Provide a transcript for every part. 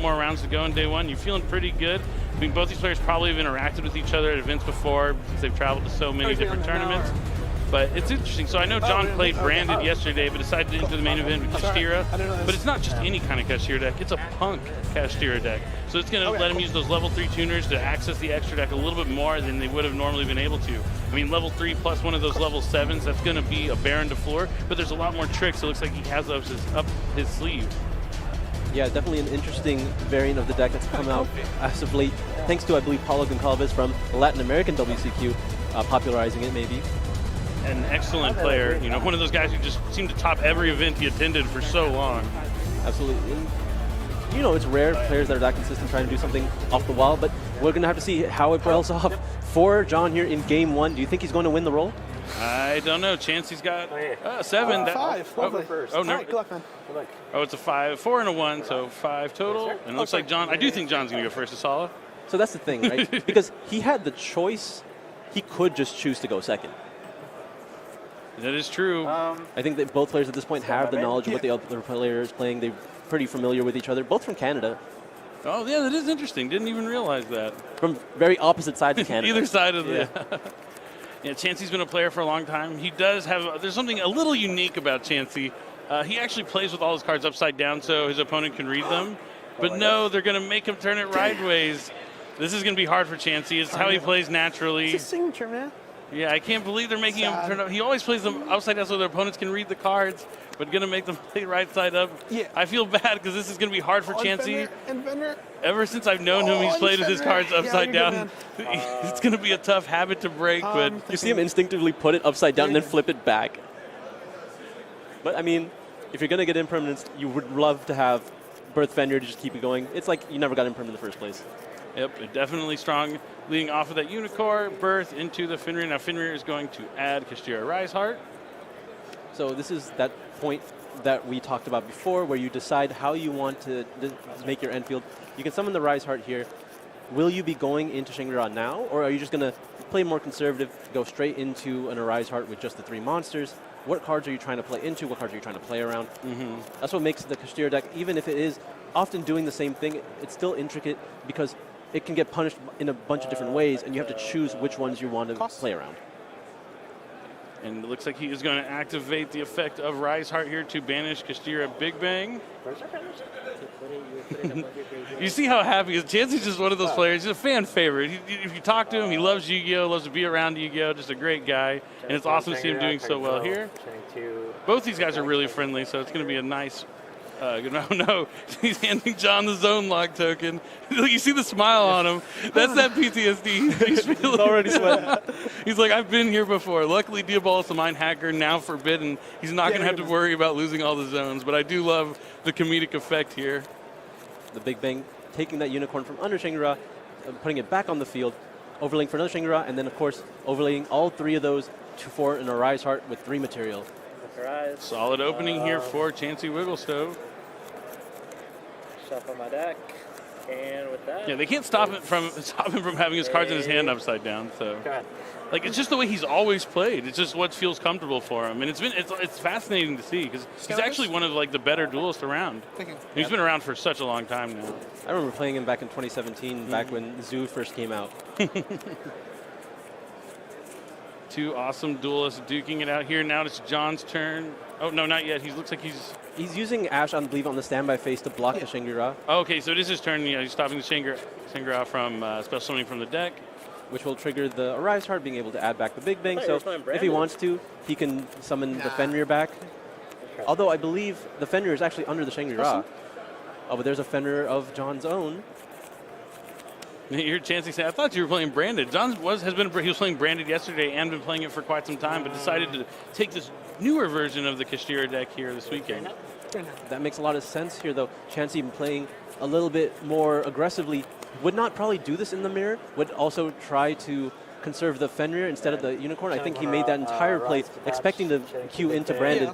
more rounds to go in day one. You're feeling pretty good. I mean, both these players probably have interacted with each other at events before since they've traveled to so many different tournaments. But it's interesting. So I know John played Branded yesterday, but decided to enter the main event with Kashtira. But it's not just any kind of Kashtira deck. It's a punk Kashtira deck. So it's going to let him use those level 3 tuners to access the extra deck a little bit more than they would have normally been able to. I mean, level 3 plus one of those level 7s, that's going to be a Baron to floor. But there's a lot more tricks. It looks like he has those up his sleeve. Yeah, definitely an interesting variant of the deck that's come out as of late, thanks to, I believe, Paulo Goncalves from the Latin American WCQ, popularizing it maybe. An excellent player, you know, one of those guys who just seemed to top every event he attended for so long. Absolutely. And, you know, it's rare players that are that consistent trying to do something off the wall, but we're going to have to see how it rolls off for John here in game one. Do you think he's going to win the role? I don't know. Chancey's got 7. 5. Oh, no. Oh, it's a 5, 4 and a 1, so 5 total. And it looks like John, I do think John's going to go first to Sala. So that's the thing, right? Because he had the choice. He could just choose to go second. That is true. I think that both players at this point have the knowledge of what the other player is playing. They're pretty familiar with each other, both from Canada. Oh, yeah, that is interesting. Didn't even realize that. From very opposite sides of Canada. Either side of the... Yeah, Chancey's been a player for a long time. He does have... There's something a little unique about Chancey. He actually plays with all his cards upside down so his opponent can read them. But no, they're going to make him turn it rideways. This is going to be hard for Chancey. It's how he plays naturally. It's a signature, man. Yeah, I can't believe they're making him turn up. He always plays them upside down so their opponents can read the cards, but going to make them play right side up. Yeah. I feel bad because this is going to be hard for Chancey. Fender. Ever since I've known him, he's played with his cards upside down. It's going to be a tough habit to break, but... You see him instinctively put it upside down and then flip it back. But, I mean, if you're going to get impermanence, you would love to have Birth Fender to just keep it going. It's like you never got impermanent in the first place. Yep, definitely strong. Leading off of that Unicorn, Birth into the Fenrir. Now Fenrir is going to add Kashtira Rise Heart. So this is that point that we talked about before where you decide how you want to make your end field. You can summon the Rise Heart here. Will you be going into Shangri-La now, or are you just going to play more conservative, go straight into an Arise Heart with just the 3 monsters? What cards are you trying to play into? What cards are you trying to play around? That's what makes the Kashtira deck, even if it is often doing the same thing, it's still intricate because it can get punished in a bunch of different ways, and you have to choose which ones you want to play around. And it looks like he is going to activate the effect of Rise Heart here to banish Kashtira Big Bang. You see how happy he is. Chancey's just one of those players. He's a fan favorite. If you talk to him, he loves Yu-Gi-Oh!, loves to be around Yu-Gi-Oh!, just a great guy. And it's awesome to see him doing so well here. Both these guys are really friendly, so it's going to be a nice... no, he's handing John the zone lock token. You see the smile on him. That's that PTSD. He's already sweating. He's like, I've been here before. Luckily, Diabolus, the Mind Hacker, now forbidden. He's not going to have to worry about losing all the zones, but I do love the comedic effect here. The Big Bang, taking that Unicorn from under Shangri-La, putting it back on the field, overlaying for another Shangri-La, and then, of course, overlaying all 3 of those for an Arise Heart with 3 material. Solid opening here for Chancey Wigglestove. Shuffle my deck, and with that... Yeah, they can't stop him from having his cards in his hand upside down, so... Like, it's just the way he's always played. It's just what feels comfortable for him. And it's fascinating to see, because he's actually one of, like, the better duelists around. He's been around for such a long time now. I remember playing him back in 2017, back when Zoo first came out. 2 awesome duelists duking it out here. Now it's John's turn. Oh, no, not yet. He looks like he's using Ash, I believe, on the standby phase to block the Shangri-La. Oh, okay, so it is his turn. Yeah, he's stopping the Shangri-La from special summoning from the deck. Which will trigger the Arise Heart, being able to add back the Big Bang. So if he wants to, he can summon the Fenrir back. Although I believe the Fenrir is actually under the Shangri-La. Oh, but there's a Fenrir of John's own. Your Chancey said, I thought you were playing Branded. He was playing Branded yesterday and been playing it for quite some time, but decided to take this newer version of the Kashtira deck here this weekend. That makes a lot of sense here, though. Chancey playing a little bit more aggressively would not probably do this in the mirror, would also try to conserve the Fenrir instead of the Unicorn. I think he made that entire play expecting to queue into Branded.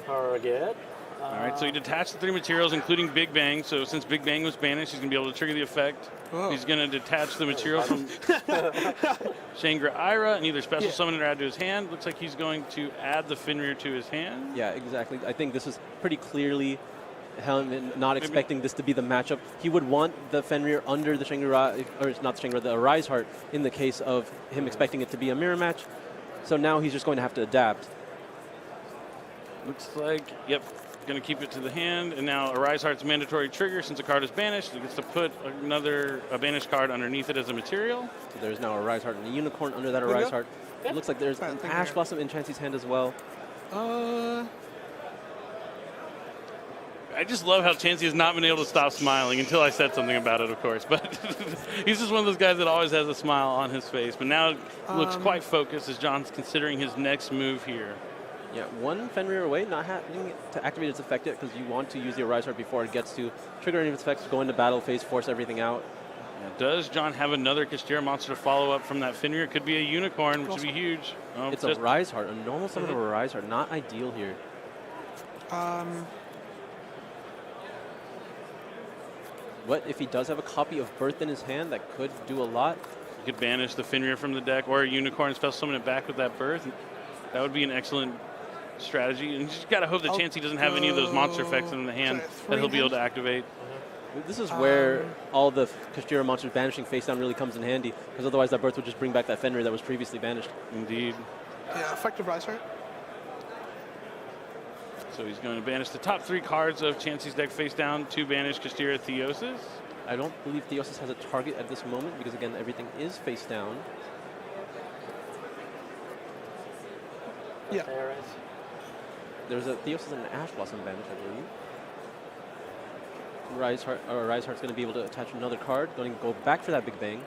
Target. All right, so he detached the 3 materials, including Big Bang. So since Big Bang was banished, he's going to be able to trigger the effect. Whoa. He's going to detach the material from Shangri-Ira and either special summon it or add to his hand. Looks like he's going to add the Fenrir to his hand. Yeah, exactly. I think this is pretty clearly him not expecting this to be the matchup. He would want the Fenrir under the Shangri-La, or not the Shangri-La, the Arise Heart in the case of him expecting it to be a mirror match. So now he's just going to have to adapt. Looks like, yep, going to keep it to the hand. And now Arise Heart's mandatory trigger since a card is banished. It gets to put a banished card underneath it as a material. So there's now a Arise Heart and a Unicorn under that Arise Heart. It looks like there's an Ash Blossom in Chansey's hand as well. I just love how Chansey has not been able to stop smiling until I said something about it, of course. But he's just one of those guys that always has a smile on his face. But now looks quite focused as John's considering his next move here. Yeah, one Fenrir away, not having to activate its effect yet because you want to use the Arise Heart before it gets to trigger any of its effects, go into battle phase, force everything out. Now, does John have another Kashtira monster to follow up from that Fenrir? It could be a Unicorn, which would be huge. Oh, it's a Rise Heart, a normal summon of a Rise Heart, not ideal here. What if he does have a copy of Birth in his hand? That could do a lot. You could banish the Fenrir from the deck or a Unicorn, special summon it back with that Birth. That would be an excellent strategy. And you just got to hope that Chansey doesn't have any of those monster effects in the hand that he'll be able to activate. This is where all the Kashtira monsters banishing face down really comes in handy, because otherwise that Birth would just bring back that Fenrir that was previously banished. Indeed. Yeah, effective Rise Heart. So he's going to banish the top 3 cards of Chansey's deck face down to banish Kashtira Theosis. I don't believe Theosis has a target at this moment because, again, everything is face down. Yeah. There's a Theosis and an Ash Blossom banish, I believe. Rise Heart's going to be able to attach another card, going to go back for that Big Bang.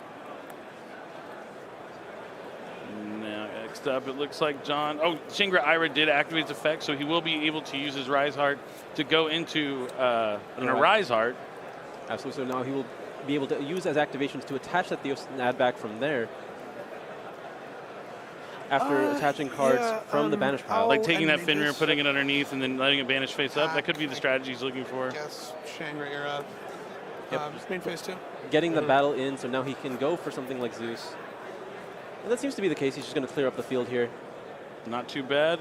Now, next up, it looks like John... Oh, Shangri-Ira did activate its effect, so he will be able to use his Rise Heart to go into an Arise Heart. Absolutely, so now he will be able to use as activations to attach that Theosis and add back from there. After attaching cards from the banish pile. Like taking that Fenrir and putting it underneath and then letting it banish face up. That could be the strategy he's looking for. Yes, Shangri-Ira. Main phase 2. Getting the battle in, so now he can go for something like Zeus. And that seems to be the case. He's just going to clear up the field here. Not too bad.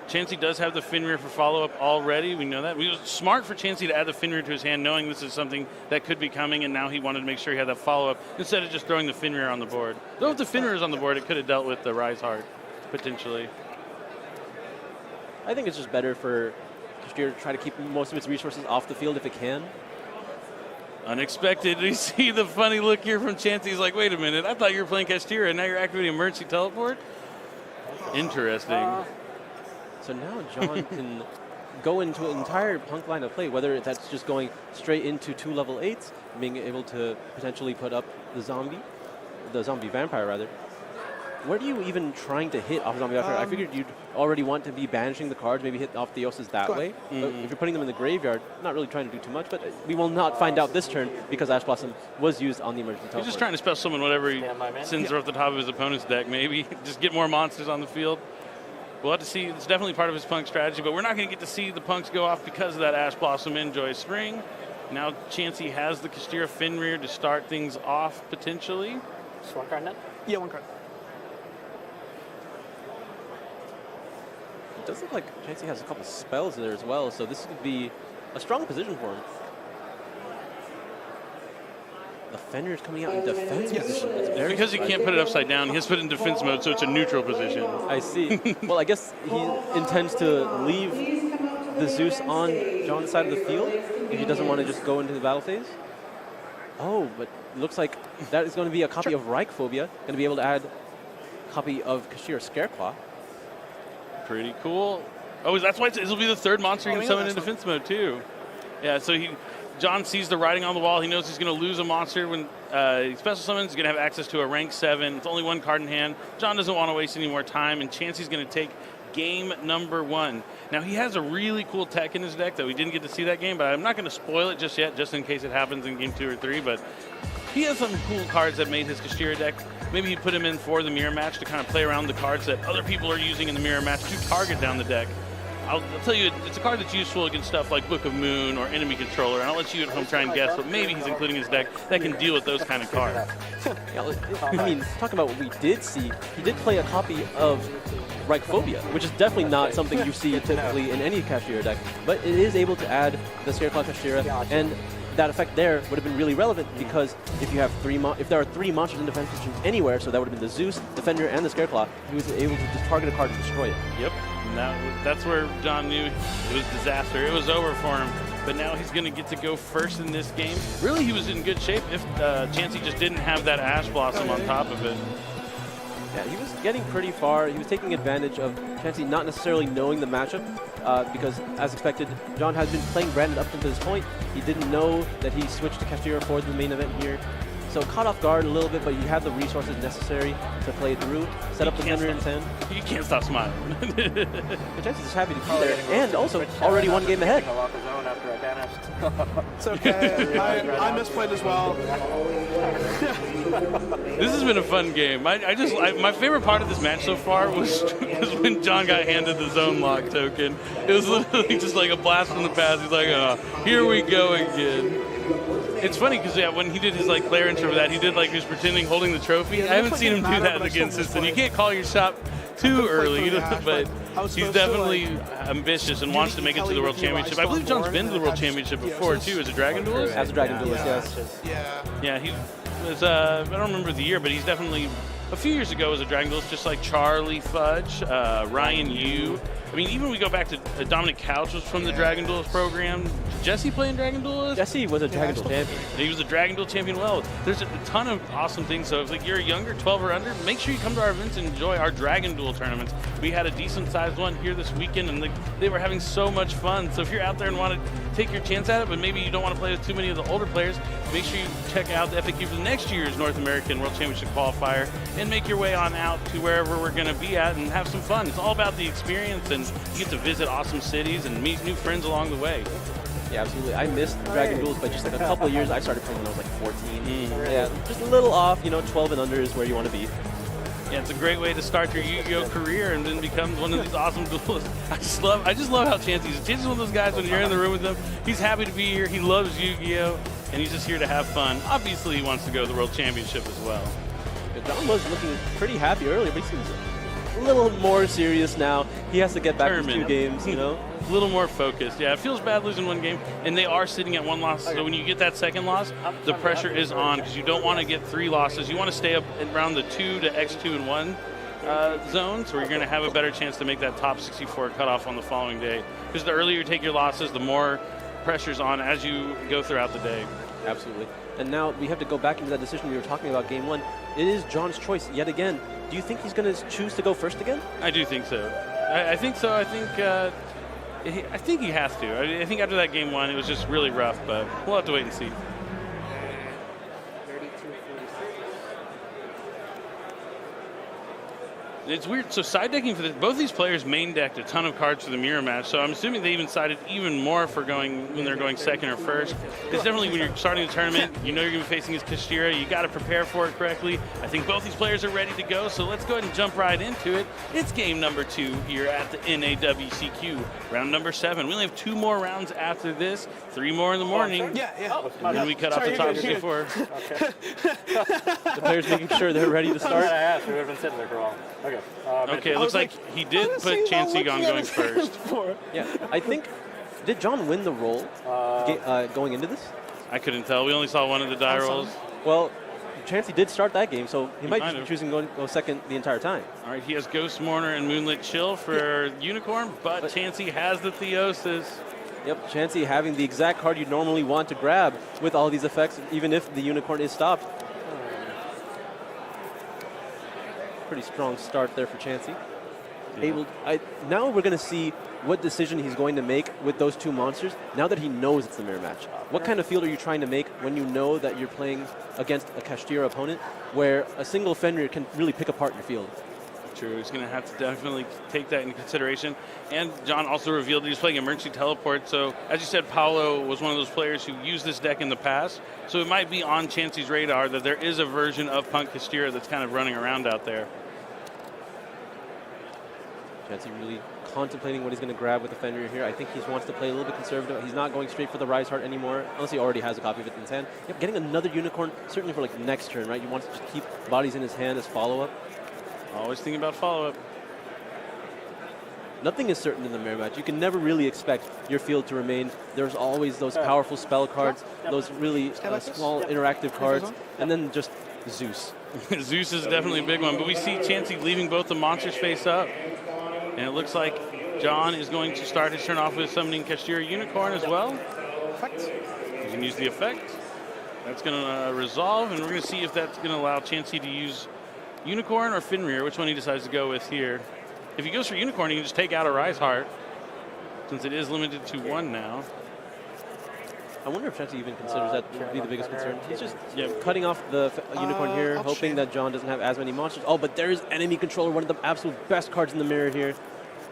Chansey does have the Fenrir for follow-up already. We know that. It was smart for Chansey to add the Fenrir to his hand, knowing this is something that could be coming, and now he wanted to make sure he had that follow-up instead of just throwing the Fenrir on the board. Though if the Fenrir is on the board, it could have dealt with the Rise Heart, potentially. I think it's just better for Kashtira to try to keep most of its resources off the field if it can. Unexpected. You see the funny look here from Chansey. He's like, wait a minute, I thought you were playing Kashtira, and now you're activating Emergency Teleport? Interesting. So now John can go into an entire Punk line of play, whether that's just going straight into 2 level 8s, being able to potentially put up the zombie vampire rather. Where do you even trying to hit off zombie vampire? I figured you'd already want to be banishing the cards, maybe hit off Theosis that way. But if you're putting them in the graveyard, not really trying to do too much, but we will not find out this turn because Ash Blossom was used on the emergency teleport. He's just trying to special summon whatever he sends off the top of his opponent's deck, maybe. Just get more monsters on the field. We'll have to see. It's definitely part of his Punk strategy, but we're not going to get to see the Punks go off because of that Ash Blossom Enjoy Spring. Now Chansey has the Kashtira Fenrir to start things off, potentially. Just 1 card net? Yeah, 1 card. It does look like Chansey has a couple spells there as well, so this could be a strong position for him. The Fenrir's coming out in defense position. That's very because he can't put it upside down, he has put it in defense mode, so it's a neutral position. I see. Well, I guess he intends to leave the Zeus on John's side of the field if he doesn't want to just go into the battle phase. Oh, but it looks like that is going to be a copy of Reichphobia. Going to be able to add a copy of Kashtira Scareclaw. Pretty cool. Oh, that's why this will be the 3rd monster he can summon in defense mode, too. Yeah, so John sees the writing on the wall. He knows he's going to lose a monster when he special summons. He's going to have access to a rank 7. It's only 1 card in hand. John doesn't want to waste any more time, and Chansey's going to take game number 1. Now, he has a really cool tech in his deck that we didn't get to see that game, but I'm not going to spoil it just yet, just in case it happens in game 2 or 3. But he has some cool cards that made his Kashtira deck. Maybe he put him in for the mirror match to kind of play around the cards that other people are using in the mirror match to target down the deck. I'll tell you, it's a card that's useful against stuff like Book of Moon or Enemy Controller, and I'll let you at home try and guess what maybe he's including in his deck that can deal with those kind of cards. Yeah, I mean, talking about what we did see, he did play a copy of Reichphobia, which is definitely not something you see typically in any Kashtira deck, but it is able to add the Scareclaw Kashtira, and that effect there would have been really relevant because if you have if there are 3 monsters in defense position anywhere, so that would have been the Zeus, Defender, and the Scareclaw, he was able to just target a card and destroy it. Yep, and that's where John knew it was disaster. It was over for him, but now he's going to get to go first in this game. Really, he was in good shape if Chansey just didn't have that Ash Blossom on top of it. Yeah, he was getting pretty far. He was taking advantage of Chansey not necessarily knowing the matchup because, as expected, John has been playing Brandon up until this point. He didn't know that he switched to Kashtira for the main event here. So caught off guard a little bit, but he had the resources necessary to play it through, set up the Fenrir in his hand. You can't stop smiling. Chansey's is happy to be there, and also already 1 game ahead. It's okay. I misplayed as well. This has been a fun game. My favorite part of this match so far was when John got handed the zone lock token. It was literally just like a blast from the past. He's like, oh, here we go again. It's funny because when he did his player intro for that, he did he was pretending holding the trophy. I haven't seen him do that again since then. You can't call your shot too early, but he's definitely ambitious and wants to make it to the World Championship. I believe John's been to the World Championship before too as a Dragon Duelist. As a Dragon Duelist, yes. Yeah, he was, I don't remember the year, but he's definitely, a few years ago as a Dragon Duelist, just like Charlie Fudge, Ryan Yu. I mean, even we go back to Dominic Couch was from the Dragon Duelist program. Did Jesse play in Dragon Duelist? Jesse was a Dragon Duel champion. He was a Dragon Duel champion. Well, there's a ton of awesome things. So if you're younger, 12 or under, make sure you come to our events and enjoy our Dragon Duel tournaments. We had a decent-sized one here this weekend, and they were having so much fun. So if you're out there and want to take your chance at it, but maybe you don't want to play with too many of the older players, make sure you check out the FAQ for next year's North American World Championship Qualifier and make your way on out to wherever we're going to be at and have some fun. It's all about the experience, and you get to visit awesome cities and meet new friends along the way. Yeah, absolutely. I missed Dragon Duels by just a couple of years. I started playing when I was 14. Yeah, just a little off, 12 and under is where you want to be. Yeah, it's a great way to start your Yu-Gi-Oh career and then become one of these awesome duelists. I just love how Chansey's one of those guys when you're in the room with him, he's happy to be here, he loves Yu-Gi-Oh, and he's just here to have fun. Obviously, he wants to go to the World Championship as well. John was looking pretty happy earlier, but he seems a little more serious now. He has to get back to 2 games, A little more focused. Yeah, it feels bad losing 1 game, and they are sitting at 1 loss. So when you get that second loss, the pressure is on because you don't want to get 3 losses. You want to stay up around the 2 to X2 and 1 zones, where you're going to have a better chance to make that top 64 cutoff on the following day. Because the earlier you take your losses, the more pressure's on as you go throughout the day. Absolutely. And now we have to go back into that decision we were talking about game 1. It is John's choice yet again. Do you think he's going to choose to go first again? I do think so. I think so. I think he has to. I think after that game 1, it was just really rough, but we'll have to wait and see. It's weird. So side decking for this, both these players main decked a ton of cards for the mirror match. So I'm assuming they even sided even more for when they're going second or first. It's definitely when you're starting the tournament, you're going to be facing his Kashtira. You got to prepare for it correctly. I think both these players are ready to go. So let's go ahead and jump right into it. It's game number 2 here at the NAWCQ, round number 7. We only have 2 more rounds after this, 3 more in the morning. Yeah. And then we cut off the top 64. The players making sure they're ready to start. We would have been sitting there for a while. Okay, it looks like he did put Chansey on going first. Yeah, I think, did John win the roll going into this? I couldn't tell. We only saw one of the die rolls. Well, Chansey did start that game, so he might just be choosing to go second the entire time. All right, he has Ghost Mourner and Moonlit Chill for Unicorn, but Chansey has the Theosis. Yep, Chansey having the exact card you normally want to grab with all these effects, even if the Unicorn is stopped. Pretty strong start there for Chansey. Yeah. Now we're going to see what decision he's going to make with those 2 monsters now that he knows it's the mirror match. What kind of field are you trying to make when you know that you're playing against a Kashtira opponent where a single Fenrir can really pick apart your field? True, he's going to have to definitely take that into consideration. And John also revealed that he's playing Emergency Teleport. So, as you said, Paolo was one of those players who used this deck in the past. So it might be on Chansey's radar that there is a version of Punk Kashtira that's kind of running around out there. Chansey really contemplating what he's going to grab with the Fenrir here. I think he wants to play a little bit conservative. He's not going straight for the Rise Heart anymore, unless he already has a copy of it in his hand. Yep, getting another Unicorn, certainly for like next turn, right? You want to just keep bodies in his hand as follow-up. Always thinking about follow-up. Nothing is certain in the mirror match. You can never really expect your field to remain. There's always those powerful spell cards, those really small interactive cards, and then just Zeus. Zeus is definitely a big one, but we see Chansey leaving both the monsters face up, and it looks like John is going to start his turn off with summoning Kashtira Unicorn as well. You can use the effect. That's going to resolve, and we're going to see if that's going to allow Chansey to use Unicorn or Fenrir, which one he decides to go with here. If he goes for Unicorn, he can just take out a Rise Heart, since it is limited to 1 now. I wonder if Chansey even considers that would be the biggest concern. He's just cutting off the Unicorn here, hoping that John doesn't have as many monsters. Oh, but there is Enemy Controller, one of the absolute best cards in the mirror here.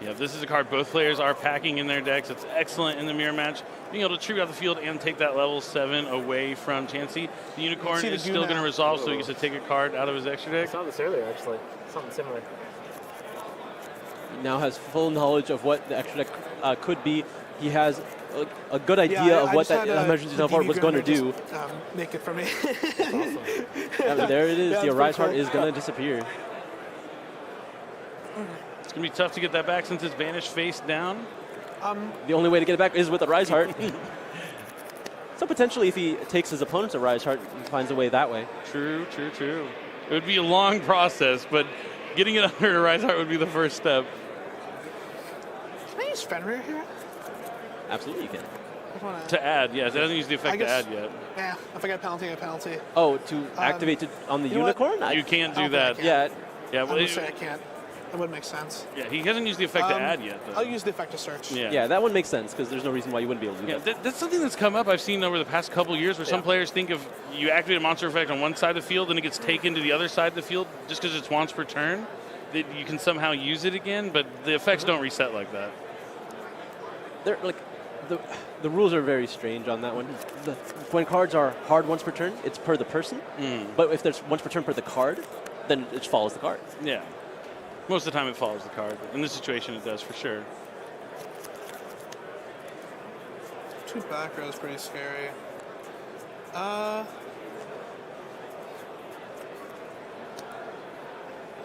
Yeah, this is a card both players are packing in their decks. It's excellent in the mirror match. Being able to trigger out the field and take that level 7 away from Chansey. The Unicorn is still going to resolve, so he gets to take a card out of his extra deck. I saw this earlier, actually. Something similar. He now has full knowledge of what the extra deck could be. He has a good idea of what that emergency teleport was going to do. Make it for me. Awesome. There it is. The Rise Heart is going to disappear. It's going to be tough to get that back since it's vanished face down. The only way to get it back is with a Rise Heart. So potentially if he takes his opponent's a Rise Heart, he finds a way that way. True, true, true. It would be a long process, but getting it under a Rise Heart would be the first step. Can I use Fenrir here? Absolutely you can. To add, yes. It doesn't use the effect to add yet. Yeah, if I get a penalty, I get a penalty. Oh, to activate it on the Unicorn? You can't do I that. can. Yeah. Yeah, I'm well, going to say I can't. That wouldn't make sense. yeah, he hasn't used the effect to add yet, though. I'll use the effect to search. Yeah, that one makes sense because there's no reason why you wouldn't be able to do Yeah, that. that's something that's come up I've seen over the past couple years where some players think if you activate a monster effect on one side of the field and it gets taken to the other side of the field just because it's once per turn, that you can somehow use it again, but the effects don't reset like that. They're like the rules are very strange on that one. When cards are hard once per turn, it's per the person. But if there's once per turn per the card, then it follows the card. Yeah. Most of the time it follows the card. In this situation it does for sure. 2 back rows pretty scary.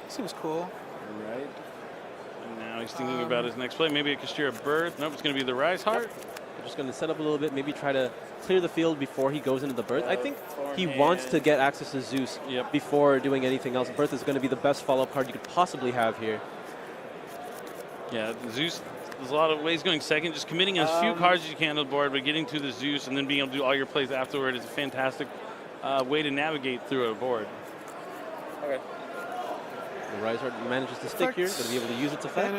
Seems cool. Right. And now he's thinking about his next play. Maybe a Kashtira Birth. Nope, it's going to be the Rise Heart. We're just going to set up a little bit, maybe try to clear the field before he goes into the Birth. I think he wants to get access to Zeus before doing anything else. Birth is going to be the best follow-up card you could possibly have here. Yeah, Zeus, there's a lot of ways going second. Just committing as few cards as you can to the board, but getting to the Zeus and then being able to do all your plays afterward is a fantastic way to navigate through a board. Okay. The Rise Heart manages to stick here, going to be able to use its effect.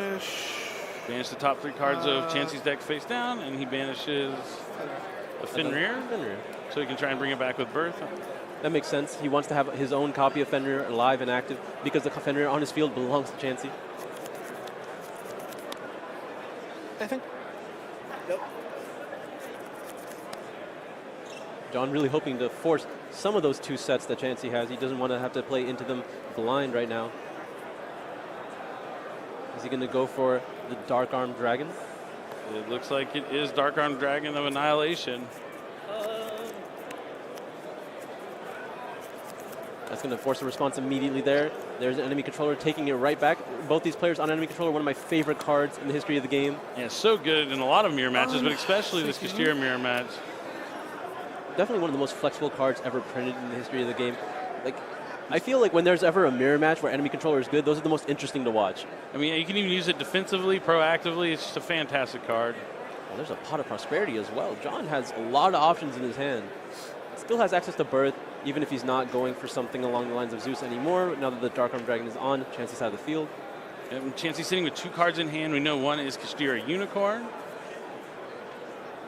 Banish the top 3 cards of Chansey's deck face down, and he banishes a Fenrir, so he can try and bring it back with Birth. That makes sense. He wants to have his own copy of Fenrir alive and active because the Fenrir on his field belongs to Chansey. I think. Yep. John really hoping to force some of those 2 sets that Chansey has. He doesn't want to have to play into them blind right now. Is he going to go for the Dark Arm Dragon? It looks like it is Dark Arm Dragon of Annihilation. That's going to force a response immediately there. There's an enemy controller taking it right back. Both these players on enemy controller, one of my favorite cards in the history of the game. Yeah, so good in a lot of mirror matches, but especially this Kashtira mirror match. Definitely one of the most flexible cards ever printed in the history of the game. Like, I feel like when there's ever a mirror match where enemy controller is good, those are the most interesting to watch. I mean, you can even use it defensively, proactively. It's just a fantastic card. Well, there's a Pot of Prosperity as well. John has a lot of options in his hand. Still has access to Birth, even if he's not going for something along the lines of Zeus anymore. Now that the Dark Arm Dragon is on, Chansey's out of the field. And Chansey's sitting with 2 cards in hand. We know one is Kashtira Unicorn.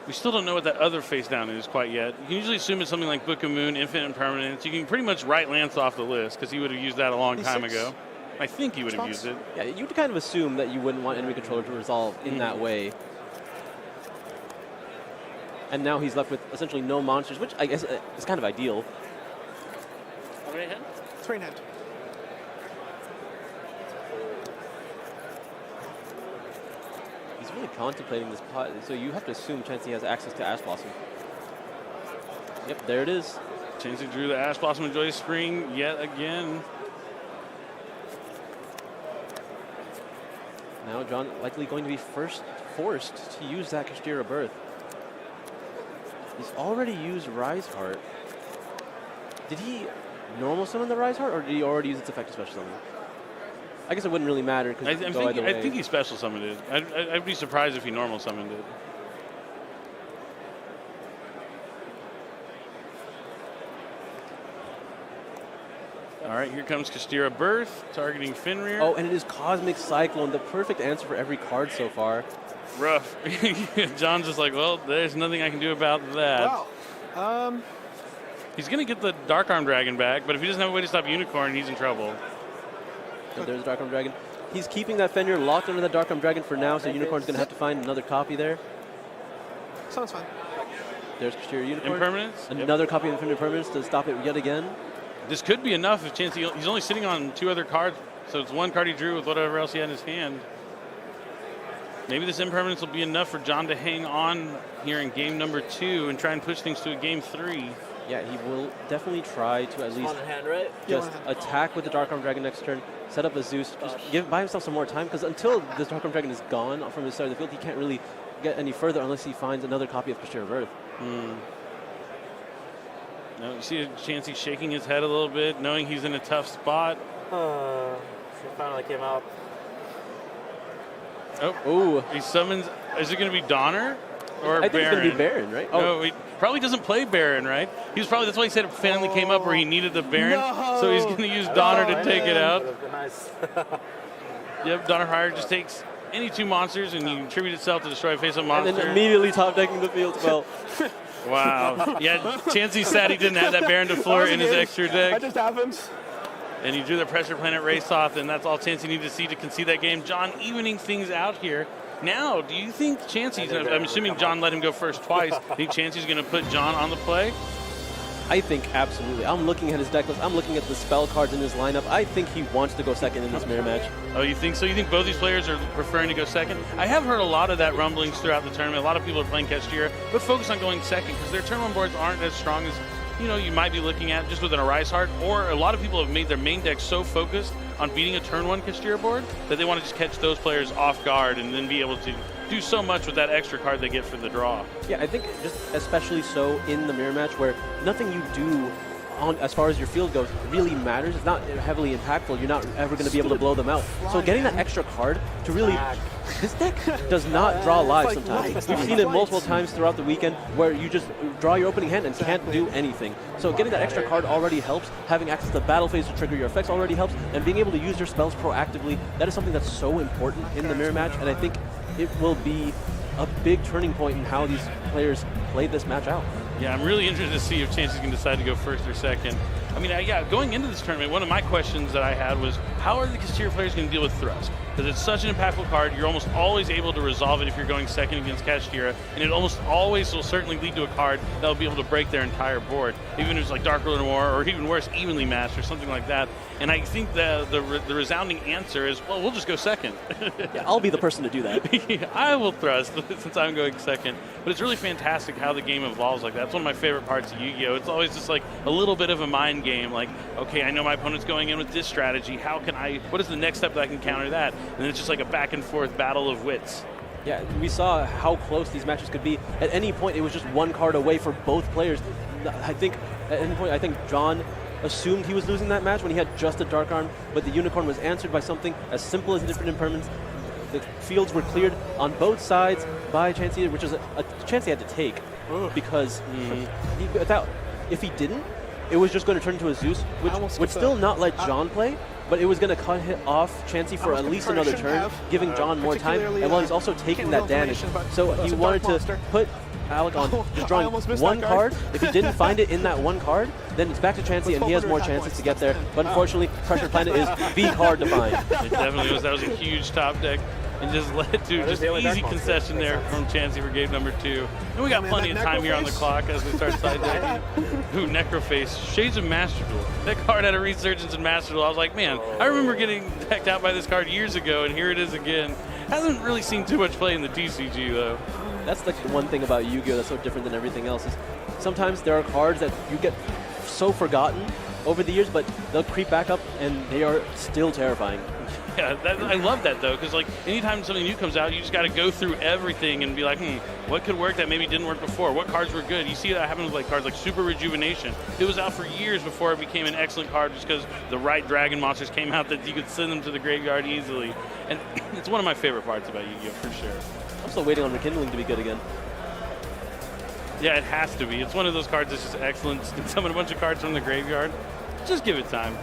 We still don't know what that other face down is quite yet. You can usually assume it's something like Book of Moon, Infinite Impermanence. You can pretty much write Lance off the list because he would have used that a long time ago. I think he would have used it. Yeah, you'd kind of assume that you wouldn't want enemy controller to resolve in that way. And now he's left with essentially no monsters, which I guess is kind of ideal. How many hand? 3 in hand. He's really contemplating this pot, so you have to assume Chansey has access to Ash Blossom. Yep, there it is. Chansey drew the Ash Blossom and Joy Spring yet again. Now John likely going to be forced to use that Kashtira Birth. He's already used Rise Heart. Did he normal summon the Rise Heart, or did he already use its effective special summon? I guess it wouldn't really matter because I think he special summoned it. I'd be surprised if he normal summoned it. All right, here comes Kashtira Birth, targeting Fenrir. Oh, and it is Cosmic Cyclone, the perfect answer for every card so far. Rough. John's just like, well, there's nothing I can do about that. Wow. He's going to get the Dark Arm Dragon back, but if he doesn't have a way to stop Unicorn, he's in trouble. So there's Dark Arm Dragon. He's keeping that Fenrir locked under the Dark Arm Dragon for now, so Unicorn's going to have to find another copy there. Sounds fine. There's Kashtira Unicorn. Impermanence? Another copy of Infinite Permanence to stop it yet again. This could be enough if Chansey, he's only sitting on 2 other cards, so it's 1 card he drew with whatever else he had in his hand. Maybe this impermanence will be enough for John to hang on here in game number 2 and try and push things to a game 3. Yeah, he will definitely try to at least On hand, right? just attack with the Dark Arm Dragon next turn, set up a Zeus, just buy himself some more time, because until this Dark Arm Dragon is gone from his side of the field, he can't really get any further unless he finds another copy of Kashtira Birth. Now you see Chansey shaking his head a little bit, knowing he's in a tough spot. She finally came out. Oh, He summons, is it going to be Donner or I think it's Baron? going to be Baron, right? No, he probably doesn't play Baron, right? He was probably, that's why he said it finally came up where he needed the Baron. No. So he's going to use Donner to take it out. Would've been nice. Yep, Donner Hire just takes any 2 monsters and you attribute itself to destroy a face-up And monster. then immediately top decking the field spell. Wow. Yeah, Chansey said he didn't have that Baron to floor in his extra That deck. just happens. And he drew the Pressure Planet Race Off, and that's all Chansey needed to see to concede that game. John evening things out here. Now, do you think Chansey's, I'm assuming John let him go first twice, do you think Chansey's going to put John on the play? I think absolutely. I'm looking at his deck list. I'm looking at the spell cards in his lineup. I think he wants to go second in this mirror match. Oh, you think so? You think both these players are preferring to go second? I have heard a lot of that rumblings throughout the tournament. A lot of people are playing Kashtira, but focus on going second because their turn one boards aren't as strong as you might be looking at just with an Arise Heart, or a lot of people have made their main deck so focused on beating a turn 1 Kashtira board that they want to just catch those players off guard and then be able to do so much with that extra card they get for the draw. Yeah, I think just especially so in the mirror match where nothing you do as far as your field goes really matters. It's not heavily impactful. You're not ever going to be able to blow them out. So getting that extra card to really... This deck does not draw live sometimes. We've seen it multiple times throughout the weekend where you just draw your opening hand and can't do anything. So getting that extra card already helps. Having access to battle phase to trigger your effects already helps. And being able to use your spells proactively, that is something that's so important in the mirror match. And I think it will be a big turning point in how these players play this match out. Yeah, I'm really interested to see if Chansey can decide to go first or second. I mean, yeah, going into this tournament, one of my questions that I had was, how are the Kashtira players going to deal with Thrust? Because it's such an impactful card, you're almost always able to resolve it if you're going second against Kashtira, and it almost always will certainly lead to a card that will be able to break their entire board, even if it's like Dark Ruler War, or even worse, Evenly Matched, or something like that. And I think the resounding answer is, well, we'll just go second. Yeah, I'll be the person to do that. Yeah, I will Thrust since I'm going second. But it's really fantastic how the game evolves like that. It's one of my favorite parts of Yu-Gi-Oh! It's always just like a little bit of a mind game. Like, okay, I know my opponent's going in with this strategy. What is the next step that I can counter that? And it's just like a back and forth battle of wits. Yeah, we saw how close these matches could be. At any point, it was just 1 card away for both players. I think at any point, John assumed he was losing that match when he had just a Dark Arm, but the Unicorn was answered by something as simple as different impermanence. The fields were cleared on both sides by Chansey, which is a chance he had to take because if he didn't, it was just going to turn into a Zeus, which would still not let John play, but it was going to cut off Chansey for at least another turn, giving John more time, and while he's also taking that damage. So he wanted to put Alec on just drawing 1 card. If he didn't find it in that 1 card, then it's back to Chansey, and he has more chances to get there. But unfortunately, Pressure Planet is the card to find. It definitely was. That was a huge top deck. And just led to just easy concession there from Chansey for game number 2. And we got plenty of time here on the clock as we start side decking. Ooh, Necroface, Shades of Master Duel. That card had a resurgence in Master Duel. I was like, man, I remember getting decked out by this card years ago, and here it is again. Hasn't really seen too much play in the TCG, though. That's the one thing about Yu-Gi-Oh! That's so different than everything else is sometimes there are cards that you get so forgotten over the years, but they'll creep back up and they are still terrifying. Yeah, I love that, though, because like anytime something new comes out, you just got to go through everything and be like, what could work that maybe didn't work before? What cards were good? You see that happen with like cards like Super Rejuvenation. It was out for years before it became an excellent card just because the right dragon monsters came out that you could send them to the graveyard easily. And it's one of my favorite parts about Yu-Gi-Oh! For sure. I'm still waiting on Rekindling to be good again. Yeah, it has to be. It's one of those cards that's just excellent. You can summon a bunch of cards from the graveyard. Just give it time.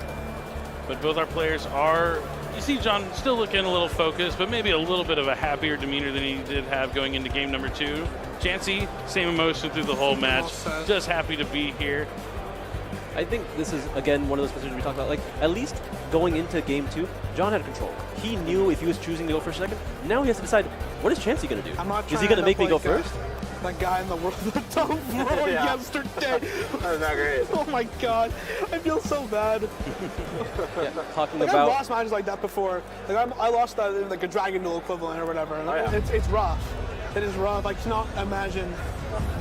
But both our players are... You see John still looking a little focused, but maybe a little bit of a happier demeanor than he did have going into game number 2. Chansey, same emotion through the whole match. Just happy to be here. I think this is, again, one of those positions we talked about. Like, at least going into game 2, John had control. He knew if he was choosing to go first or second. Now he has to decide, what is Chansey going to do? Is he going to make me go first? That guy in the world that top floor yesterday. That was not great. Oh my god, I feel so bad. Yeah, talking Like about... I've lost matches like that before. Like I lost that in like a Dragon Duel equivalent or whatever. It's rough. It is rough. I cannot imagine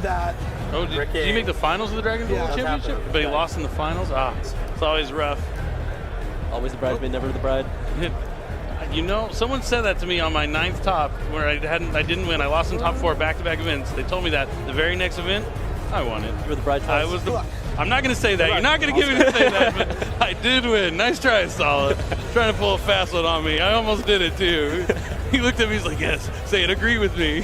that. Oh, did he make the finals of the Dragon Duel Championship? But he lost in the finals? It's always rough. Always the bridesmaid, never the bride. You know, someone said that to me on my 9th top where I didn't win. I lost in top 4 back-to-back events. They told me that the very next event, I won it. You were the bride twice. I was the. I'm not going to say that. You're not going to give me to say that, but I did win. Nice try, Solid. Trying to pull a fast one on me. I almost did it too. He looked at me. He's like, "Yes, say it. Agree with me."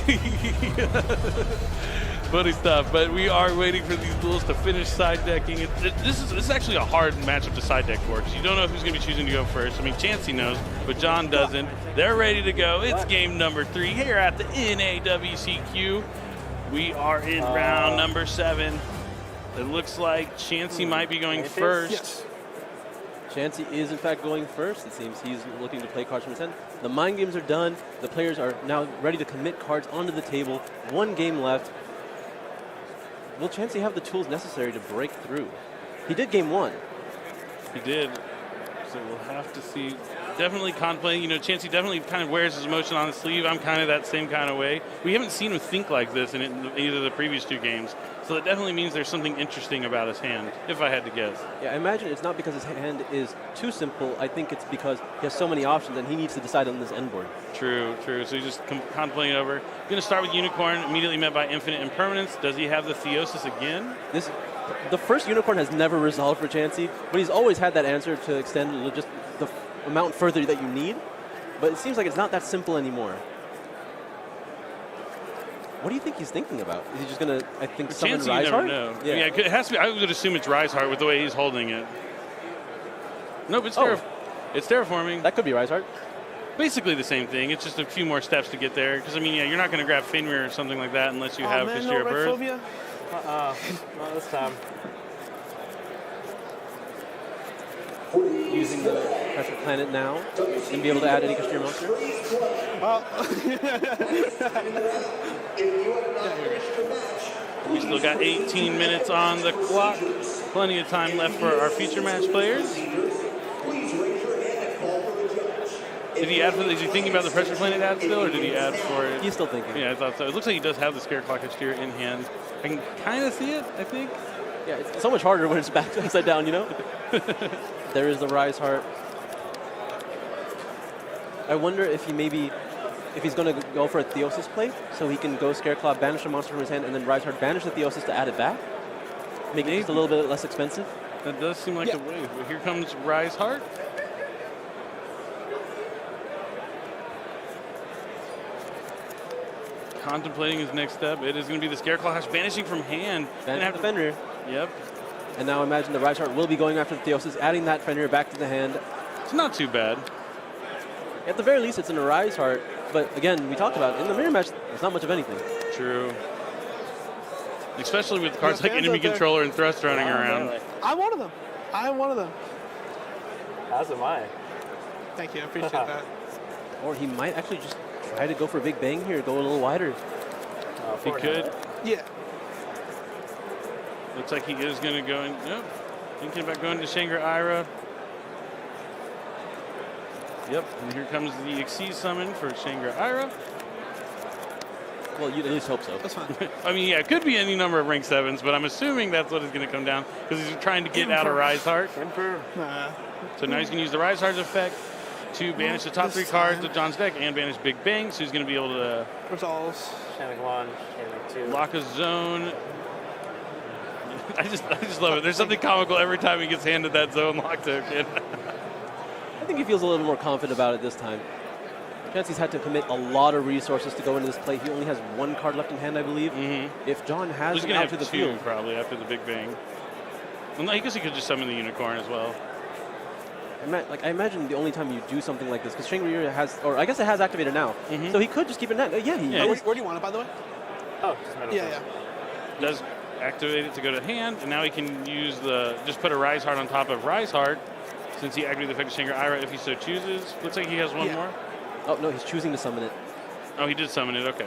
Funny stuff, but we are waiting for these duels to finish side decking. This is actually a hard matchup to side deck for because you don't know who's going to be choosing to go first. I mean, Chansey knows, but John doesn't. They're ready to go. It's game number 3 here at the NAWCQ. We are in round number 7. It looks like Chansey might be going first. Yes. Chansey is, in fact, going first. It seems he's looking to play cards from his hand. The mind games are done. The players are now ready to commit cards onto the table. 1 game left. Will Chansey have the tools necessary to break through? He did game 1. He did. So we'll have to see. Definitely contemplating. You know, Chansey definitely kind of wears his emotion on his sleeve. I'm kind of that same kind of way. We haven't seen him think like this in either of the previous 2 games. So that definitely means there's something interesting about his hand, if I had to guess. Yeah, I imagine it's not because his hand is too simple. I think it's because he has so many options and he needs to decide on this end board. True. So he's just contemplating over. Going to start with Unicorn, immediately met by Infinite Impermanence. Does he have the Theosis again? The first Unicorn has never resolved for Chansey, but he's always had that answer to extend just the amount further that you need. But it seems like it's not that simple anymore. What do you think he's thinking about? Is he just going to, I think, summon Chansey, Rise you never Heart? know. Yeah. It has to be. I would assume it's Rise Heart with the way he's holding it. Nope, it's it's terraforming. That could be Rise Heart. Basically the same thing. It's just a few more steps to get there. Because, I mean, you're not going to grab Fenrir or something like that unless you have Kashtira Birth. Not this time. Using the Pressure Planet now and be able to add any Kashtira monster. We still got 18 minutes on the clock. Plenty of time left for our feature match players. Did he add for is he thinking about the Pressure Planet ad still, or did he add for it? He's still thinking. Yeah, I thought so. It looks like he does have the Scareclaw Kashtira in hand. I can kind of see it, I think. Yeah, it's so much harder when it's back upside down, you know? There is the Rise Heart. I wonder if if he's going to go for a Theosis play, so he can go Scareclaw, banish a monster from his hand, and then Rise Heart, banish the Theosis to add it back? Make it just a little bit less expensive? That does seem like a way. Well, here comes Rise Heart. Contemplating his next step. It is going to be the Scareclaw Hash banishing from hand. Banish the Fenrir. Yep. And now imagine the Rise Heart will be going after the Theosis, adding that Fenrir back to the hand. It's not too bad. At the very least, it's in a Rise Heart. But again, we talked about it. In the mirror match, there's not much of anything. True. Especially with cards like Enemy Controller and Thrust running around. Really. I'm one of them. I'm one of them. As am I. Thank you. I appreciate that. Or he might actually just try to go for a big bang here, go a little wider. He could. Yeah. Looks like he is going to go in. Yep. Thinking about going to Shangri-Ira. Yep, and here comes the Exceed summon for Shangri-Ira. Well, you'd at least hope so. That's fine. I mean, yeah, it could be any number of rank 7s, but I'm assuming that's what it's going to come down because he's trying to get out of Rise Heart. Improve. So now he's going to use the Rise Heart effect to banish the top This 3 cards time. of John's deck and banish Big Bang, so he's going to be able to Resolves. Channeling 1, channeling 2. lock a zone. I just love it. There's something comical every time he gets handed that zone lock token. I think he feels a little more confident about it this time. Chansey's had to commit a lot of resources to go into this play. He only has 1 card left in hand, I believe. If John has He's him going to out to have the 2 field, probably after the Big Bang. Well, no, I guess he could just summon the Unicorn as well. I imagine the only time you do something like this, because Shangri-Ira has, or I guess it has activated now, so he could just keep it in hand. Yeah. Where do you want it, by the way? Oh, just middle. Yeah. Does activate it to go to hand, and now he can use just put a Rise Heart on top of Rise Heart, since he activated the effect of Shangri-Ira if he so chooses. Looks like he has one Yeah. more. Oh, no, he's choosing to summon it. Oh, he did summon it, okay.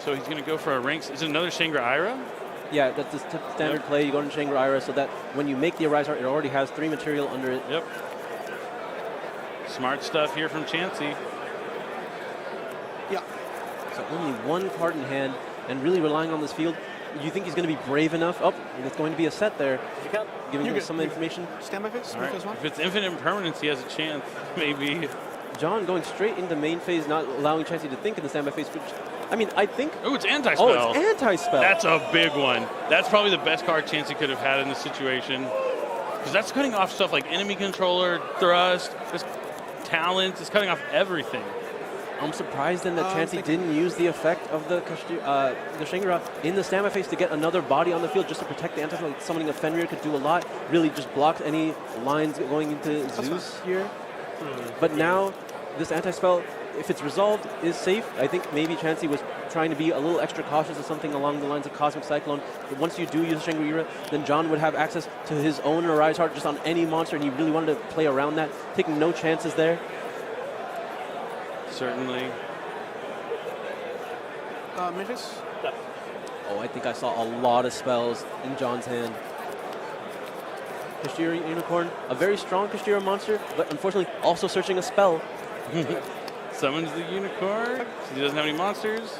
So he's going to go for a rank. Is it another Shangri-Ira? Yeah, that's the standard play. You go into Shangri-Ira so that when you make the Arise Heart, it already has 3 material under it. Yep. Smart stuff here from Chansey. Yeah. So only 1 card in hand, and really relying on this field. You think he's going to be brave enough? Oh, there's going to be a set there, Did you count? giving You're him good. some You're information. Stand by face. All right. Phase 1. If it's infinite impermanence, he has a chance, maybe. John going straight into main phase, not allowing Chansey to think in the standby phase. Which, I mean, I think. Oh, it's anti-spell. Oh, it's anti-spell. That's a big one. That's probably the best card Chansey could have had in this situation. Because that's cutting off stuff like enemy controller, thrust, just talents. It's cutting off everything. I'm surprised then that I'm Chansey thinking- didn't use the effect of the Shangri-Ira in the standby phase to get another body on the field just to protect the anti-spell. Like summoning a Fenrir could do a lot. Really just blocked any lines going into Zeus here. But now, this anti-spell, if it's resolved, is safe. I think maybe Chansey was trying to be a little extra cautious of something along the lines of Cosmic Cyclone. But once you do use Shangri-Ira, then John would have access to his own Arise Heart just on any monster, and he really wanted to play around that, taking no chances there. Certainly. Matrix. No. Oh, I think I saw a lot of spells in John's hand. Kashtira Unicorn, a very strong Kashtira monster, but unfortunately also searching a spell. Summons the Unicorn. So he doesn't have any monsters.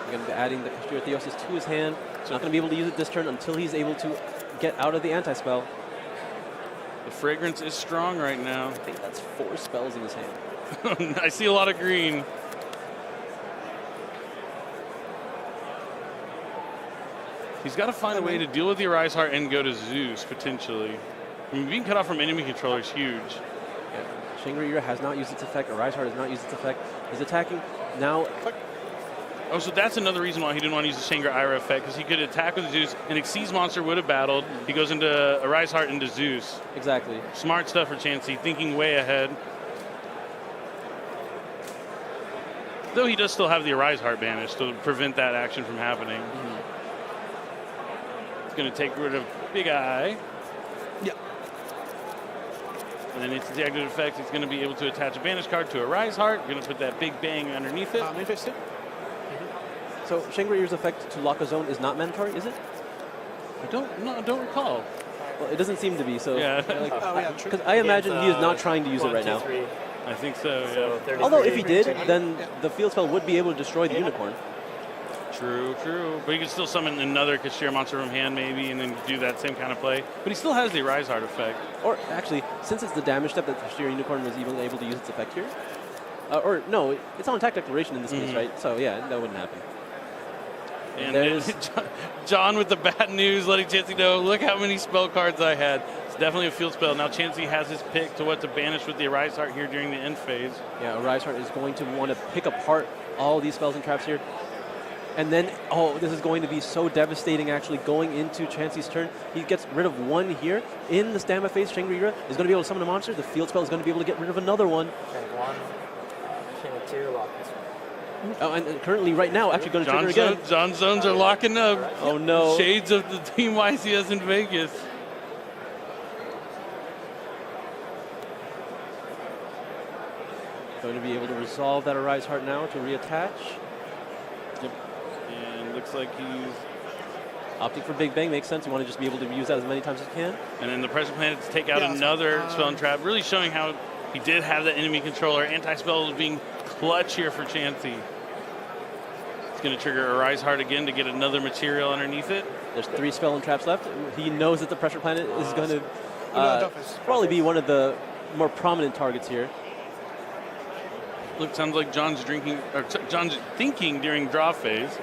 We're going to be adding the Kashtira Theosis to his hand. Not going to be able to use it this turn until he's able to get out of the anti-spell. The fragrance is strong right now. I think that's 4 spells in his hand. I see a lot of green. He's got to find a way to deal with the Arise Heart and go to Zeus, potentially. I mean, being cut off from enemy controller is huge. Yeah. Shangri-Ira has not used its effect. Arise Heart has not used its effect. He's attacking now. Oh, so that's another reason why he didn't want to use the Shangri-Ira effect, because he could attack with Zeus, and Exceeds monster would have battled. He goes into Arise Heart into Zeus. Exactly. Smart stuff for Chansey, thinking way ahead. Though he does still have the Arise Heart banished to prevent that action from happening. It's going to take rid of Big Eye. Yeah. And then it's the active effect. It's going to be able to attach a banish card to a Rise Heart. Going to put that Big Bang underneath it. Matrix 2. So Shangri-Ira's effect to lock a zone is not mandatory, is it? I don't recall. Well, it doesn't seem to be. So Yeah. Oh, yeah, true. because I imagine he is not trying to use it 1, right 2, now. 3. I think so, So yeah. 33. Although if he did, then the field spell would be able to destroy the Unicorn. True. But he could still summon another Kashtira monster from hand, maybe, and then do that same kind of play. But he still has the Rise Heart effect. Or actually, since it's the damage step that Kashtira Unicorn was even able to use its effect here. Or no, it's on attack declaration in this case, right? So yeah, that wouldn't happen. And then John with the bad news, letting Chansey know, look how many spell cards I had. It's definitely a field spell. Now Chansey has his pick to what to banish with the Arise Heart here during the end phase. Yeah, Arise Heart is going to want to pick apart all these spells and traps here. And then, oh, this is going to be so devastating actually going into Chansey's turn. He gets rid of 1 here. In the standby phase, Shangri-Ira is going to be able to summon a monster. The field spell is going to be able to get rid of another one. Channeling 1, channeling 2, lock this one. Oh, and currently, right now, actually going to trigger again. John's zones are locking up. Oh no. Shades of the Team YCS in Vegas. Going to be able to resolve that Arise Heart now to reattach. Yep. And looks like he's Opting for Big Bang makes sense. You want to just be able to use that as many times as you can. And then the pressure planet to take out another spell and trap, really showing how he did have the enemy controller. Anti-spell was being clutch here for Chansey. It's going to trigger a Rise Heart again to get another material underneath it. There's 3 spell and traps left. He knows that the pressure planet is going to probably be one of the more prominent targets here. Look, sounds like John's John's thinking during draw phase.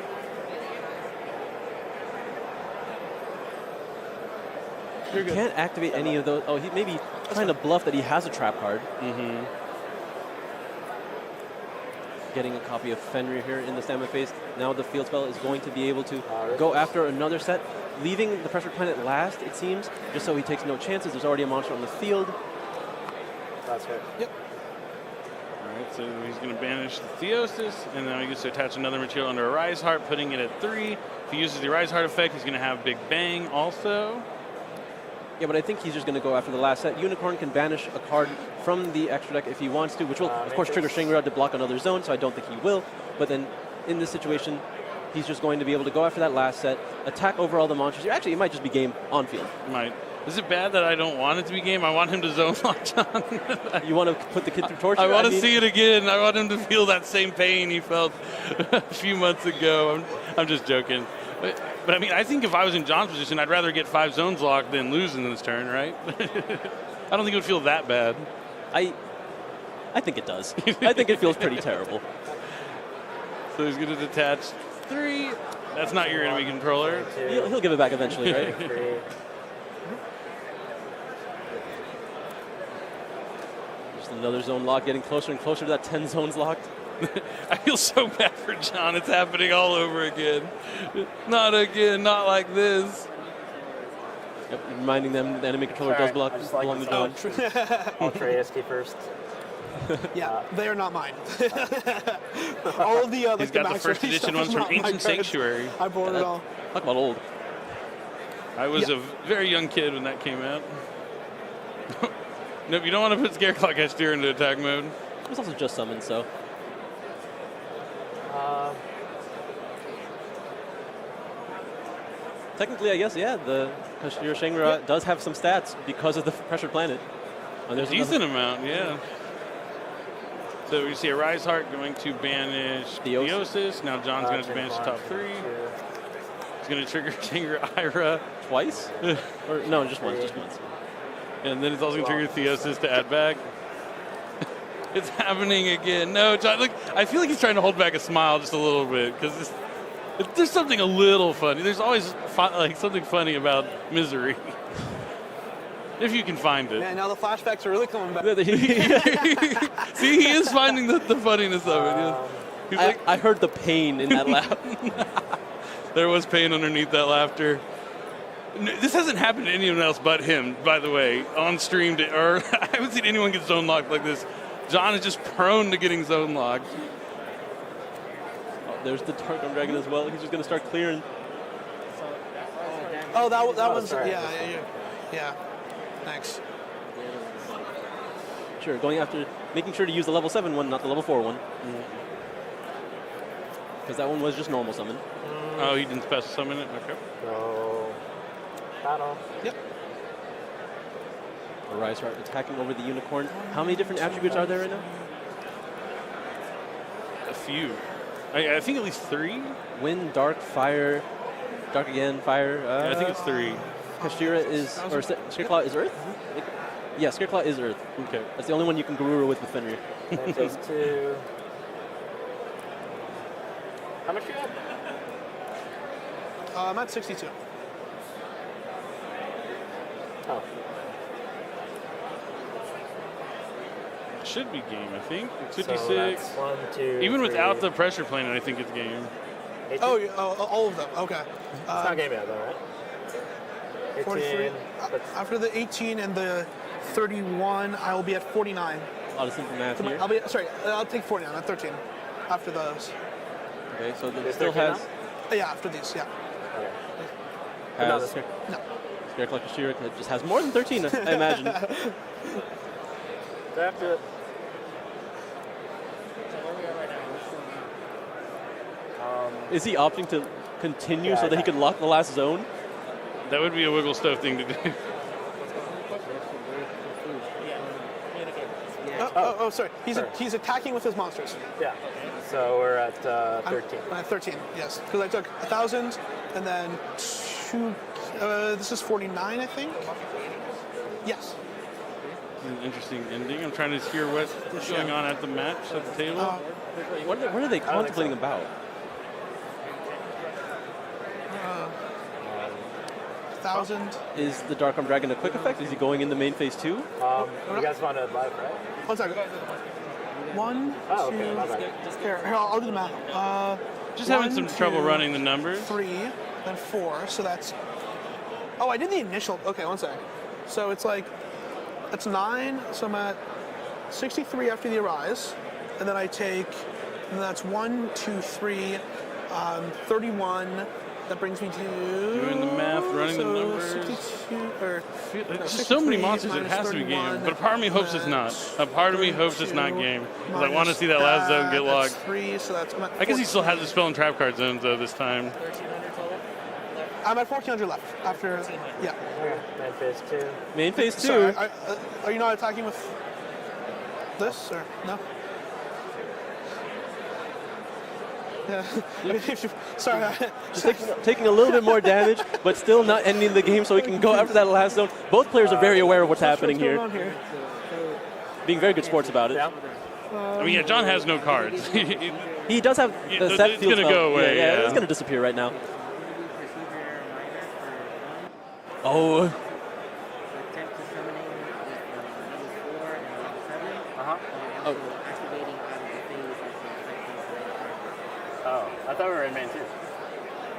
You can't activate any of those. Oh, he maybe trying to bluff that he has a trap card. Mm-hmm. Getting a copy of Fenrir here in the stamina phase. Now the field spell is going to be able to go after another set, leaving the pressure planet last, it seems, just so he takes no chances. There's already a monster on the field. That's right. Yep. All right, so he's going to banish the Theosis, and now he gets to attach another material under a Rise Heart, putting it at 3. If he uses the Rise Heart effect, he's going to have Big Bang also. Yeah, but I think he's just going to go after the last set. Unicorn can banish a card from the extra deck if he wants to, which will, of course, trigger Shangri-La to block another zone, so I don't think he will. But then, in this situation, he's just going to be able to go after that last set, attack over all the monsters. Actually, it might just be game on field. Might. Is it bad that I don't want it to be game? I want him to zone lock John. You want to put the kid through torture? I want to see it again. I want him to feel that same pain he felt a few months ago. I'm just joking. But I mean, I think if I was in John's position, I'd rather get 5 zones locked than lose in this turn, right? I don't think it would feel that bad. I think it does. I think it feels pretty terrible. So he's going to detach 3. That's not your enemy controller. He'll give it back eventually, right? Just another zone lock, getting closer and closer to that 10 zones locked. I feel so bad for John. It's happening all over again. Not again. Not like this. Yep, reminding them the enemy controller does belong to John. I'll try ASK first. Yeah, they are not mine. All of the He's got the first edition ones from Ancient Sanctuary. I bought it all. Talk about old. I was a very young kid when that came out. Nope, you don't want to put Scareclaw Kashtira into attack mode. It was also just summoned, so. Technically, I guess, yeah, the Kashtira Shangri-La does have some stats because of the pressured planet. A decent amount, yeah. So we see a Rise Heart going to banish Theosis. Now John's going to banish the top 3. He's going to trigger Shangri-Ira. Twice? Or no, just once, just once. And then it's also going to trigger Theosis to add back. It's happening again. No, John, look, I feel like he's trying to hold back a smile just a little bit because there's something a little funny. There's always something funny about misery. If you can find it. Man, now the flashbacks are really coming back. See, he is finding the funniness of it. Yes. He's I heard the pain in that laugh. There was pain underneath that laughter. This hasn't happened to anyone else but him, by the way, on stream. Or I haven't seen anyone get zone locked like this. John is just prone to getting zone locked. Oh, there's the Targon Dragon as well. He's just going to start clearing. Oh, that one's, yeah. Thanks. Sure, going after, making sure to use the level 7 one, not the level 4 one. Because that one was just normal summon. Oh, he didn't special summon it? Okay. So, battle. Yep. A Rise Heart attacking over the Unicorn. How many different attributes are there right now? A few. I think at least 3. Wind, Dark, Fire, Dark again, Fire. Yeah, I think it's 3. Kashtira is, or Scareclaw is Earth? Yeah, Scareclaw is Earth. Okay. That's the only one you can Garura with Fenrir. That takes 2. How much you got? I'm at 62. Oh. Should be game, I think. It's So 56. that's 1, 2, Even without 3. the pressure planet, I think it's game. 18? Oh, all of them. Okay. It's not game yet, though, right? 43. 18. After the 18 and the 31, I will be at 49. A lot of simple math here. I'll take 49. I'm at 13 after those. Okay, so it Is still 13 has. Yeah, after these, yeah. Okay. has No. Scareclaw Kashtira just has more than 13, I imagine. Do I have to... Is he opting to continue Yeah, so that he can lock the last zone? That would be a wiggle stove thing to do. Oh, sorry. He's attacking with his monsters. Yeah. So we're at 13. I'm at 13, yes. Because I took 1,000 and then 2. This is 49, I think. Yes. An interesting ending. I'm trying to hear what's going on at the match at the table. What are they contemplating about? 1,000. Is the Dark Arm Dragon a quick effect? Is he going into main phase 2? You guys want to live, right? 1 second. 1, Oh, 2. okay, my bad. Here, I'll do the math. Just having 1, some trouble 2, running the numbers. 3, then 4. So that's. Oh, I did the initial. Okay, 1 sec. So it's like. That's 9. So I'm at 63 after the Arise. And then I take. And that's 1, 2, 3, 31. That brings me to. Doing the math, running the numbers. 62, or, There's just so many monsters, it has to be game. But a part of me hopes it's not. A part of me hopes it's not game. Because I want to see that last zone get logged. 3, so that's, I guess he still has the spell and trap card zones, though, this time. I'm at 1,400 left after. Yeah. Okay. Main phase 2. Main phase 2. Sorry, are you not attacking with this or no? Yeah. I mean, if you, sorry. Just taking a little bit more damage, but still not ending the game so we can go after that last zone. Both players are very aware of what's happening What's here, going on here? being very good sports about it. Yeah. I mean, yeah, John has no cards. He does have Yeah, the set it's field gonna spell. go away, yeah. It's going to disappear right now. Oh, Attempt to summoning level 4 and level 7. Uh-huh. And also activating out of the phase as the effect Oh, I thought we were in main 2.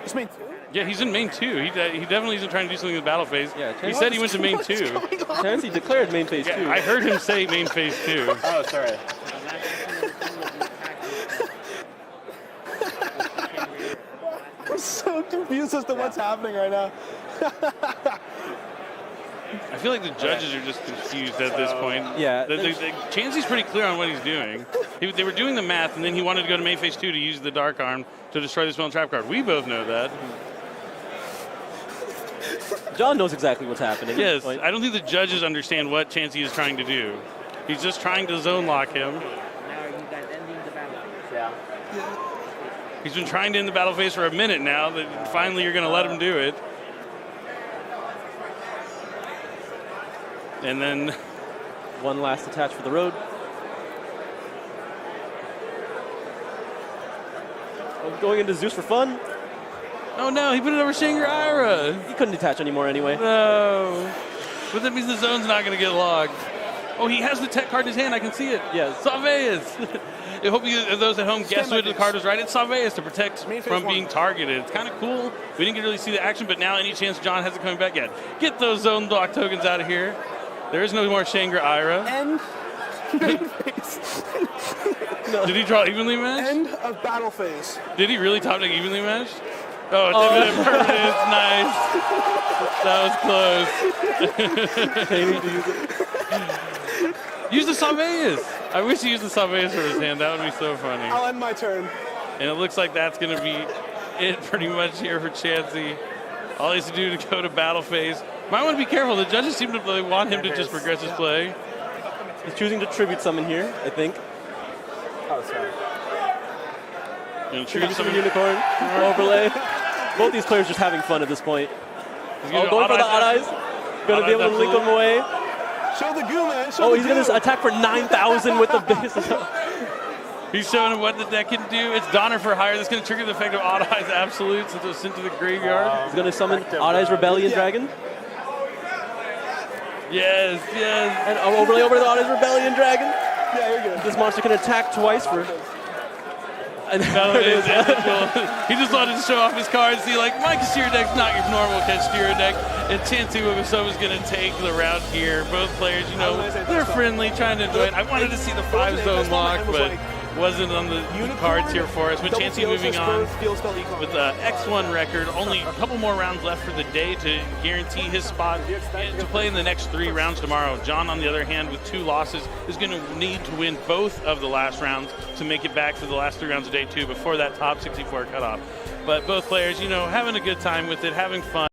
It's me. Yeah, he's in main 2. He definitely isn't trying to do something in the battle phase. Yeah, he said he went to main 2. Chansey declared main phase 2. Yeah, I heard him say main phase 2. Oh, sorry. I'm so confused as to what's happening right now. I feel like the judges are just confused at this point. Yeah, Chansey's pretty clear on what he's doing. They were doing the math, and then he wanted to go to main phase 2 to use the Dark Arm to destroy the spell and trap card. We both know that. John knows exactly what's happening. Yes, Point. I don't think the judges understand what Chansey is trying to do. He's just trying to zone lock him. Now are you guys ending the battle phase? Yeah. He's been trying to end the battle phase for a minute now. That finally, you're going to let him do it. And then One last attach for the road. Oh, going into Zeus for fun. oh no, he put it over Shangri-Ira. He couldn't attach anymore anyway. No. But that means the zone's not going to get logged. Oh, he has the tech card in his hand. I can see it. Yes. Sauveus. I hope those at home guessed which the card was right. It's Sauveus to protect Main phase from 1. being targeted. It's kind of cool. We didn't get to really see the action, but now any chance John hasn't coming back yet. Get those zone block tokens out of here. There is no more Shangri-Ira. End. phase. Did he draw evenly matched? End of battle phase. Did he really top deck evenly matched? Oh, it's imminent permanence. Nice. That was close. Use the Sauveus. I wish he used the Sauveus for his hand. That would be so funny. I'll end my turn. And it looks like that's going to be it pretty much here for Chansey. All he has to do to go to battle phase. Might want to be careful. The judges seem to want him to just progress his play. He's choosing to tribute summon here, I think. Oh, sorry. And Tribute choose summon some unicorn, overlay. Both these players just having fun at this point. He's Oh, going for the odd eyes. Going to be able to link them away. Show the goo, man. Show Oh, the he's going goo. to attack for 9,000 with the base. He's showing him what the deck can do. It's Donner for hire. That's going to trigger the effect of Odd Eyes Absolute since it was sent to the graveyard. He's going to summon Odd Eyes Rebellion Dragon. Yes. And overlay over the Odd Eyes Rebellion Dragon. Yeah, you're good. This monster can attack twice for... And No, it is ethical. He just wanted to show off his cards. See, like, my Kashtira deck's not your normal Kashtira deck. And Chansey Wibisoba is going to take the route here. Both players, they're friendly, trying to enjoy it. I wanted to see the 5-zone lock, but wasn't on the cards here for us. But double Chansey moving theosis, on bird, field spell, econ. with the X1 record. Only a couple more rounds left for the day to guarantee his spot to play in the next 3 rounds tomorrow. John, on the other hand, with 2 losses, is going to need to win both of the last rounds to make it back for the last 3 rounds of day 2 before that top 64 cutoff. But both players, you know, having a good time with it, having fun.